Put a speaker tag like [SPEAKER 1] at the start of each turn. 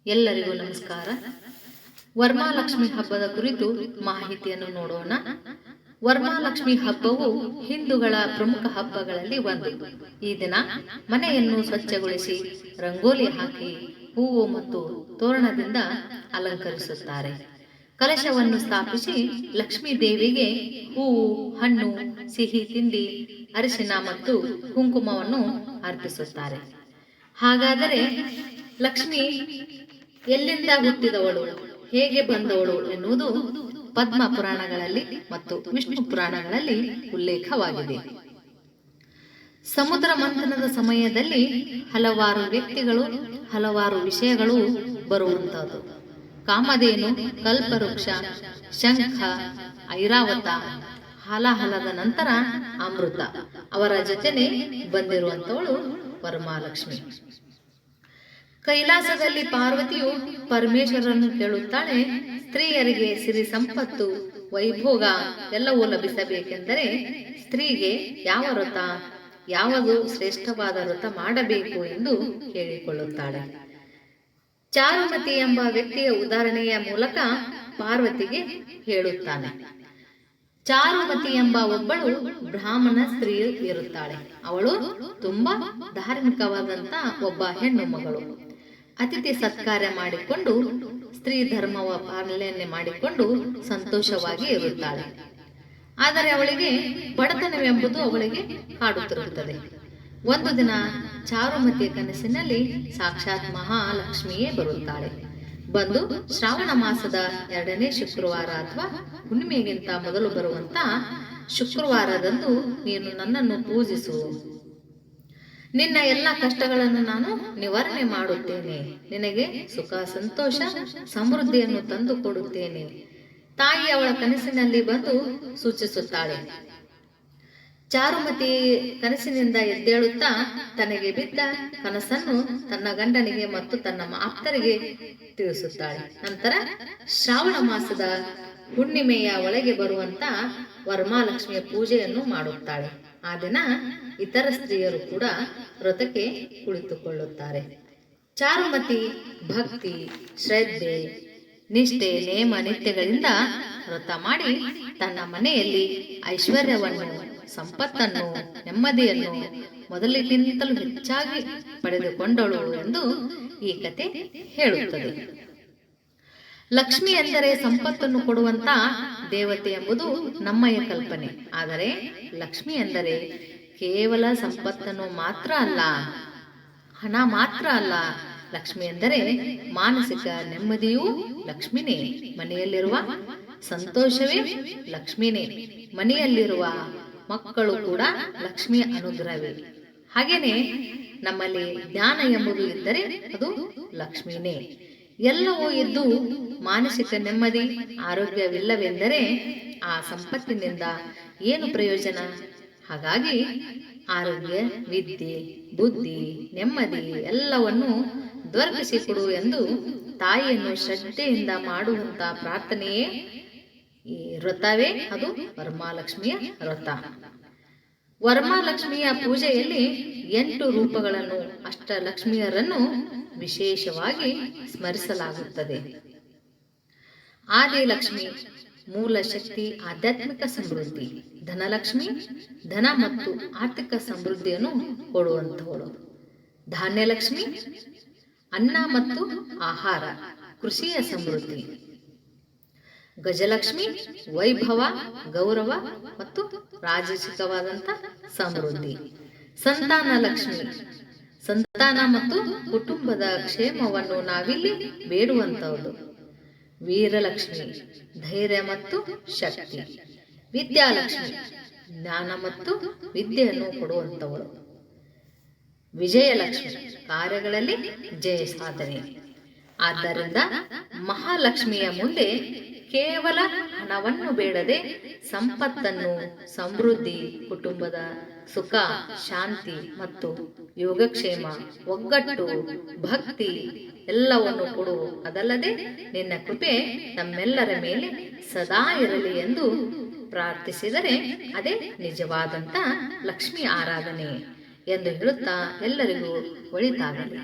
[SPEAKER 1] ಎಲ್ಲರಿಗೂ ನಮಸ್ಕಾರ. ವರಮಹಾಲಕ್ಷ್ಮಿ ಹಬ್ಬದ ಕುರಿತು ಮಾಹಿತಿಯನ್ನು ನೋಡೋಣ. ವರಮಹಾಲಕ್ಷ್ಮಿ ಹಬ್ಬವು ಹಿಂದೂಗಳ ಪ್ರಮುಖ ಹಬ್ಬಗಳಲ್ಲಿ ಒಂದು. ಈ ದಿನ ಮನೆಯನ್ನು ಸ್ವಚ್ಛಗೊಳಿಸಿ ರಂಗೋಲಿ ಹಾಕಿ ಹೂವು ಮತ್ತು ತೋರಣದಿಂದ ಅಲಂಕರಿಸುತ್ತಾರೆ. ಕಲಶವನ್ನು ಸ್ಥಾಪಿಸಿ ಲಕ್ಷ್ಮೀ ದೇವಿಗೆ ಹೂವು, ಹಣ್ಣು, ಸಿಹಿ ತಿಂಡಿ, ಅರಿಶಿನ ಮತ್ತು ಕುಂಕುಮವನ್ನು ಅರ್ಪಿಸುತ್ತಾರೆ. ಹಾಗಾದರೆ ಲಕ್ಷ್ಮಿ ಎಲ್ಲಿಂದ ಹುಟ್ಟಿದವಳು, ಹೇಗೆ ಬಂದವಳು ಎನ್ನುವುದು ಪದ್ಮ ಪುರಾಣಗಳಲ್ಲಿ ಮತ್ತು ವಿಷ್ಣು ಪುರಾಣಗಳಲ್ಲಿ ಉಲ್ಲೇಖವಾಗಿದೆ. ಸಮುದ್ರ ಮಂಥನದ ಸಮಯದಲ್ಲಿ ಹಲವಾರು ವ್ಯಕ್ತಿಗಳು, ಹಲವಾರು ವಿಷಯಗಳು ಬರುವಂತಹದ್ದು. ಕಾಮಧೇನು, ಕಲ್ಪವೃಕ್ಷ, ಶಂಖ, ಐರಾವತ, ಹಾಲಾಹಲದ ನಂತರ ಅಮೃತ ಅವರ ಜೊತೆನೆ ಬಂದಿರುವಂತವಳು ವರಮಹಾಲಕ್ಷ್ಮಿ. ಕೈಲಾಸದಲ್ಲಿ ಪಾರ್ವತಿಯು ಪರಮೇಶ್ವರನ್ನು ಕೇಳುತ್ತಾಳೆ, ಸ್ತ್ರೀಯರಿಗೆ ಸಿರಿ ಸಂಪತ್ತು, ವೈಭೋಗ ಎಲ್ಲವೂ ಲಭಿಸಬೇಕೆಂದರೆ ಸ್ತ್ರೀಗೆ ಯಾವ ವ್ರತ, ಯಾವುದು ಶ್ರೇಷ್ಠವಾದ ವ್ರತ ಮಾಡಬೇಕು ಎಂದು ಕೇಳಿಕೊಳ್ಳುತ್ತಾಳೆ. ಚಾರುಮತಿ ಎಂಬ ವ್ಯಕ್ತಿಯ ಉದಾಹರಣೆಯ ಮೂಲಕ ಪಾರ್ವತಿಗೆ ಹೇಳುತ್ತಾನೆ. ಚಾರುಮತಿ ಎಂಬ ಒಬ್ಬಳು ಬ್ರಾಹ್ಮಣ ಸ್ತ್ರೀ ಇರುತ್ತಾಳೆ. ಅವಳು ತುಂಬಾ ಧಾರ್ಮಿಕವಾದಂತ ಒಬ್ಬ ಹೆಣ್ಣು ಮಗಳು. ಅತಿಥಿ ಸತ್ಕಾರ ಮಾಡಿಕೊಂಡು ಸ್ತ್ರೀ ಧರ್ಮವ ಪಾಲನೆ ಮಾಡಿಕೊಂಡು ಸಂತೋಷವಾಗಿ ಇರುತ್ತಾಳೆ. ಆದರೆ ಅವಳಿಗೆ ಬಡತನವೆಂಬುದು ಅವಳಿಗೆ ಕಾಡುತ್ತಿರುತ್ತದೆ. ಒಂದು ದಿನ ಚಾರುಮತಿಯ ಕನಸಿನಲ್ಲಿ ಸಾಕ್ಷಾತ್ ಮಹಾಲಕ್ಷ್ಮಿಯೇ ಬರುತ್ತಾಳೆ. ಬಂದು ಶ್ರಾವಣ ಮಾಸದ 2ನೇ ಶುಕ್ರವಾರ ಅಥವಾ ಹುಣ್ಣಿಮೆಗಿಂತ ಮೊದಲು ಬರುವಂತ ಶುಕ್ರವಾರದಂದು ನೀನು ನನ್ನನ್ನು ಪೂಜಿಸು. ನಿನ್ನ ಎಲ್ಲ ಕಷ್ಟಗಳನ್ನು ನಾನು ನಿವಾರಣೆ ಮಾಡುತ್ತೇನೆ. ನಿನಗೆ ಸುಖ, ಸಂತೋಷ, ಸಮೃದ್ಧಿಯನ್ನು ತಂದು ಕೊಡುತ್ತೇನೆ. ತಾಯಿ ಅವಳ ಕನಸಿನಲ್ಲಿ ಬಂದು ಸೂಚಿಸುತ್ತಾಳೆ. ಚಾರುಮತಿ ಕನಸಿನಿಂದ ಎದ್ದೇಳುತ್ತಾ ತನಗೆ ಬಿದ್ದ ಕನಸನ್ನು ತನ್ನ ಗಂಡನಿಗೆ ಮತ್ತು ತನ್ನ ಆಪ್ತರಿಗೆ ತಿಳಿಸುತ್ತಾಳೆ. ನಂತರ ಶ್ರಾವಣ ಮಾಸದ ಹುಣ್ಣಿಮೆಯ ಒಳಗೆ ಬರುವಂತ ವರಮಹಾಲಕ್ಷ್ಮಿಯ ಪೂಜೆಯನ್ನು ಮಾಡುತ್ತಾಳೆ. ಆ ದಿನ ಇತರ ಸ್ತ್ರೀಯರು ಕೂಡ ವ್ರತಕ್ಕೆ ಕುಳಿತುಕೊಳ್ಳುತ್ತಾರೆ. ಚಾರುಮತಿ ಭಕ್ತಿ, ಶ್ರದ್ಧೆ, ನಿಷ್ಠೆ, ನೇಮ ನಿತ್ಯಗಳಿಂದ ವ್ರತ ಮಾಡಿ ತನ್ನ ಮನೆಯಲ್ಲಿ ಐಶ್ವರ್ಯವನ್ನು, ಸಂಪತ್ತನ್ನು, ನೆಮ್ಮದಿಯನ್ನು ಮೊದಲಿಗಿಂತಲೂ ಹೆಚ್ಚಾಗಿ ಪಡೆದುಕೊಂಡಳು ಎಂದು ಈ ಕತೆ ಹೇಳುತ್ತದೆ. ಲಕ್ಷ್ಮಿ ಎಂದರೆ ಸಂಪತ್ತನ್ನು ಕೊಡುವಂತ ದೇವತೆ ಎಂಬುದು ನಮ್ಮಯ ಕಲ್ಪನೆ. ಆದರೆ ಲಕ್ಷ್ಮಿ ಎಂದರೆ ಕೇವಲ ಸಂಪತ್ತನ್ನು ಮಾತ್ರ ಅಲ್ಲ, ಹಣ ಮಾತ್ರ ಅಲ್ಲ. ಲಕ್ಷ್ಮಿ ಎಂದರೆ ಮಾನಸಿಕ ನೆಮ್ಮದಿಯೂ ಲಕ್ಷ್ಮಿನೇ. ಮನೆಯಲ್ಲಿರುವ ಸಂತೋಷವೇ ಲಕ್ಷ್ಮಿನೇ. ಮನೆಯಲ್ಲಿರುವ ಮಕ್ಕಳು ಕೂಡ ಲಕ್ಷ್ಮಿಯ ಅನುಗ್ರಹವೇ. ಹಾಗೇನೆ ನಮ್ಮಲ್ಲಿ ಜ್ಞಾನ ಎಂಬುದು ಇದ್ದರೆ ಅದು ಲಕ್ಷ್ಮಿನೇ. ಎಲ್ಲವೂ ಇದ್ದು ಮಾನಸಿಕ ನೆಮ್ಮದಿ, ಆರೋಗ್ಯವಿಲ್ಲವೆಂದರೆ ಆ ಸಂಪತ್ತಿನಿಂದ ಏನು ಪ್ರಯೋಜನ? ಹಾಗಾಗಿ ಆರೋಗ್ಯ, ವಿದ್ಯೆ, ಬುದ್ಧಿ, ನೆಮ್ಮದಿ ಎಲ್ಲವನ್ನು ದೊರಕಿಸಿಕೊಡು ಎಂದು ತಾಯಿಯನ್ನು ಶ್ರದ್ಧೆಯಿಂದ ಮಾಡುವಂತ ಪ್ರಾರ್ಥನೆಯೇ ಈ ವ್ರತವೇ, ಅದು ವರಮಹಾಲಕ್ಷ್ಮಿಯ ವ್ರತ. ವರಮಹಾಲಕ್ಷ್ಮಿಯ ಪೂಜೆಯಲ್ಲಿ 8 ರೂಪಗಳನ್ನು, ಅಷ್ಟಲಕ್ಷ್ಮಿಯರನ್ನು ವಿಶೇಷವಾಗಿ ಸ್ಮರಿಸಲಾಗುತ್ತದೆ. ಆದಿಲಕ್ಷ್ಮಿ ಮೂಲ ಶಕ್ತಿ, ಆಧ್ಯಾತ್ಮಿಕ ಸಮೃದ್ಧಿ. ಧನಲಕ್ಷ್ಮಿ ಧನ ಮತ್ತು ಆರ್ಥಿಕ ಸಮೃದ್ಧಿಯನ್ನು ಕೊಡುವಂತವಳು. ಧಾನ್ಯಲಕ್ಷ್ಮಿ ಅನ್ನ ಮತ್ತು ಆಹಾರ, ಕೃಷಿಯ ಸಮೃದ್ಧಿ. ಗಜಲಕ್ಷ್ಮಿ ವೈಭವ, ಗೌರವ ಮತ್ತು ರಾಜಸಿಕವಾದಂತ ಸಮೃದ್ಧಿ. ಸಂತಾನ ಲಕ್ಷ್ಮಿ ಸಂತಾನ ಮತ್ತು ಕುಟುಂಬದ ಕ್ಷೇಮವನ್ನು ನಾವಿಲ್ಲಿ ಬೇಡುವಂತವಳು. ವೀರಲಕ್ಷ್ಮಿ ಧೈರ್ಯ ಮತ್ತು ಶಕ್ತಿ. ವಿದ್ಯಾಲಕ್ಷ್ಮಿ ಜ್ಞಾನ ಮತ್ತು ವಿದ್ಯೆಯನ್ನು ಕೊಡುವಂತವಳು. ವಿಜಯಲಕ್ಷ್ಮಿ ಕಾರ್ಯಗಳಲ್ಲಿ ಜಯ ಸಾಧನೆ. ಆದ್ದರಿಂದ ಮಹಾಲಕ್ಷ್ಮಿಯ ಮುಂದೆ ಕೇವಲ ಹಣವನ್ನು ಬೇಡದೆ ಸಂಪತ್ತನ್ನು, ಸಮೃದ್ಧಿ, ಕುಟುಂಬದ ಸುಖ, ಶಾಂತಿ ಮತ್ತು ಯೋಗಕ್ಷೇಮ, ಒಗ್ಗಟ್ಟು, ಭಕ್ತಿ ಎಲ್ಲವನ್ನು ಕೊಡು. ಅದಲ್ಲದೆ ನಿನ್ನ ಕೃಪೆ ನಮ್ಮೆಲ್ಲರ ಮೇಲೆ ಸದಾ ಇರಲಿ ಎಂದು ಪ್ರಾರ್ಥಿಸಿದರೆ ಅದೇ ನಿಜವಾದಂತ ಲಕ್ಷ್ಮಿ ಆರಾಧನೆ ಎಂದು ಹೇಳುತ್ತಾ ಎಲ್ಲರಿಗೂ ಒಳಿತಾಗಲಿ.